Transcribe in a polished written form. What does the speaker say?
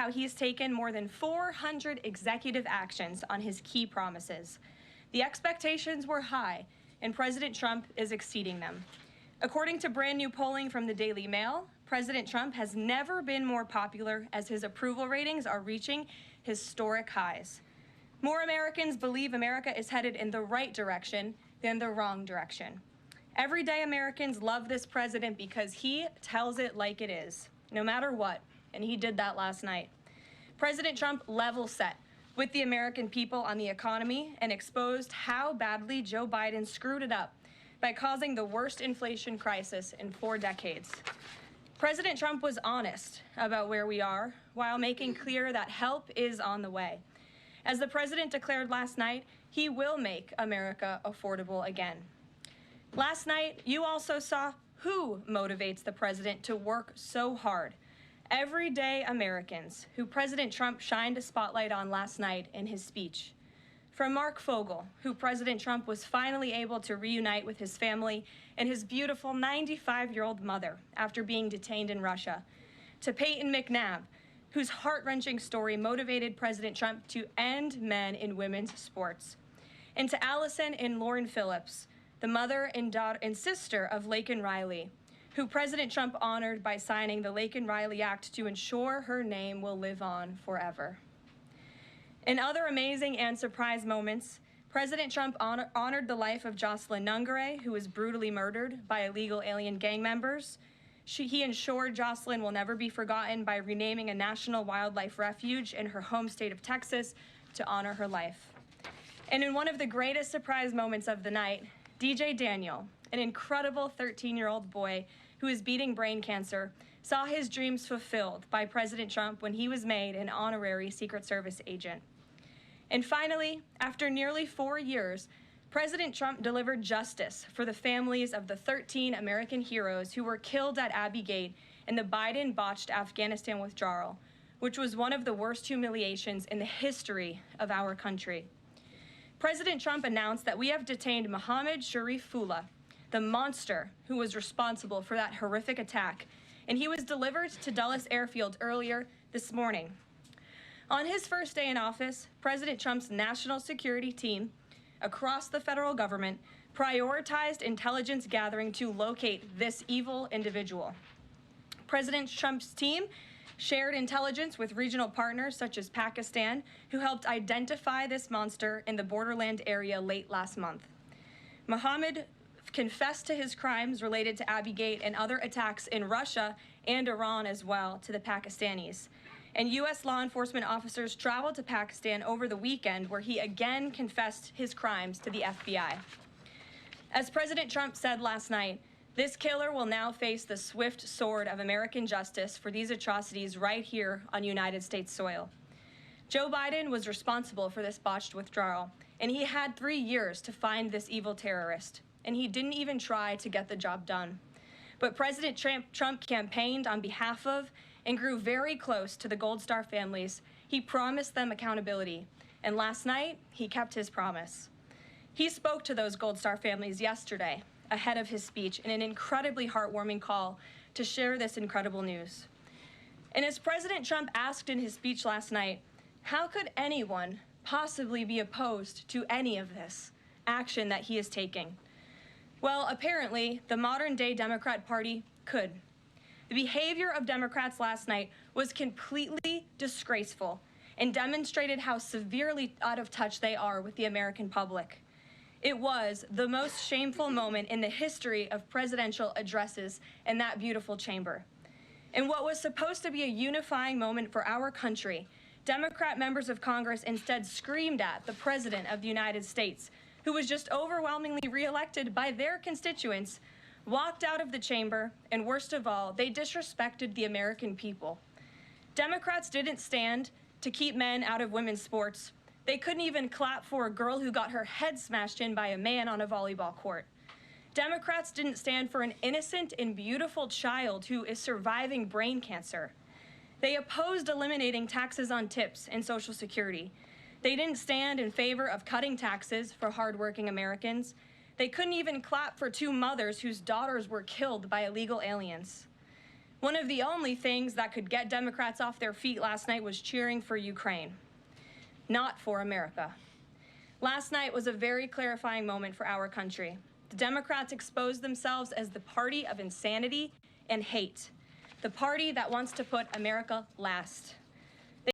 how he's taken more than 400 executive actions on his key promises. The expectations were high, and President Trump is exceeding them. According to brand new polling from the Daily Mail, President Trump has never been more popular as his approval ratings are reaching historic highs. More Americans believe America is headed in the right direction than the wrong direction. Everyday Americans love this president because he tells it like it is, no matter what, and he did that last night. President Trump level set with the American people on the economy and exposed how badly Joe Biden screwed it up by causing the worst inflation crisis in 4 decades. President Trump was honest about where we are while making clear that help is on the way. As the president declared last night, he will make America affordable again. Last night, you also saw who motivates the president to work so hard. Everyday Americans, who President Trump shined a spotlight on last night in his speech. From Mark Fogel, who President Trump was finally able to reunite with his family and his beautiful 95-year-old mother after being detained in Russia, to Peyton McNabb, whose heart-wrenching story motivated President Trump to end men in women's sports, and to Allison and Lauren Phillips, the mother and daughter and sister of Laken Riley, who President Trump honored by signing the Laken Riley Act to ensure her name will live on forever. In other amazing and surprise moments, President Trump honored the life of Jocelyn Nungare, who was brutally murdered by illegal alien gang members. He ensured Jocelyn will never be forgotten by renaming a national wildlife refuge in her home state of Texas to honor her life. And in one of the greatest surprise moments of the night, DJ Daniel, an incredible 13-year-old boy who is beating brain cancer, saw his dreams fulfilled by President Trump when he was made an honorary Secret Service agent. And finally, after nearly 4 years, President Trump delivered justice for the families of the 13 American heroes who were killed at Abbey Gate in the Biden-botched Afghanistan withdrawal, which was one of the worst humiliations in the history of our country. President Trump announced that we have detained Mohammed Sharifullah, the monster who was responsible for that horrific attack, and he was delivered to Dulles Airfield earlier this morning. On his first day in office, President Trump's national security team across the federal government prioritized intelligence gathering to locate this evil individual. President Trump's team shared intelligence with regional partners such as Pakistan, who helped identify this monster in the borderland area late last month. Mohammed confessed to his crimes related to Abbey Gate and other attacks in Russia and Iran as well to the Pakistanis. And U.S. law enforcement officers traveled to Pakistan over the weekend, where he again confessed his crimes to the FBI. As President Trump said last night, this killer will now face the swift sword of American justice for these atrocities right here on United States soil. Joe Biden was responsible for this botched withdrawal, and he had 3 years to find this evil terrorist, and he didn't even try to get the job done. But President Trump campaigned on behalf of and grew very close to the Gold Star families. He promised them accountability, and last night, he kept his promise. He spoke to those Gold Star families yesterday, ahead of his speech, in an incredibly heartwarming call to share this incredible news. And as President Trump asked in his speech last night, how could anyone possibly be opposed to any of this action that he is taking? Well, apparently, the modern-day Democrat Party could. The behavior of Democrats last night was completely disgraceful and demonstrated how severely out of touch they are with the American public. It was the most shameful moment in the history of presidential addresses in that beautiful chamber. In what was supposed to be a unifying moment for our country, Democrat members of Congress instead screamed at the President of the United States, who was just overwhelmingly reelected by their constituents, walked out of the chamber, and worst of all, they disrespected the American people. Democrats didn't stand to keep men out of women's sports. They couldn't even clap for a girl who got her head smashed in by a man on a volleyball court. Democrats didn't stand for an innocent and beautiful child who is surviving brain cancer. They opposed eliminating taxes on tips and Social Security. They didn't stand in favor of cutting taxes for hardworking Americans. They couldn't even clap for 2 mothers whose daughters were killed by illegal aliens. One of the only things that could get Democrats off their feet last night was cheering for Ukraine, not for America. Last night was a very clarifying moment for our country. The Democrats exposed themselves as the party of insanity and hate, the party that wants to put America last.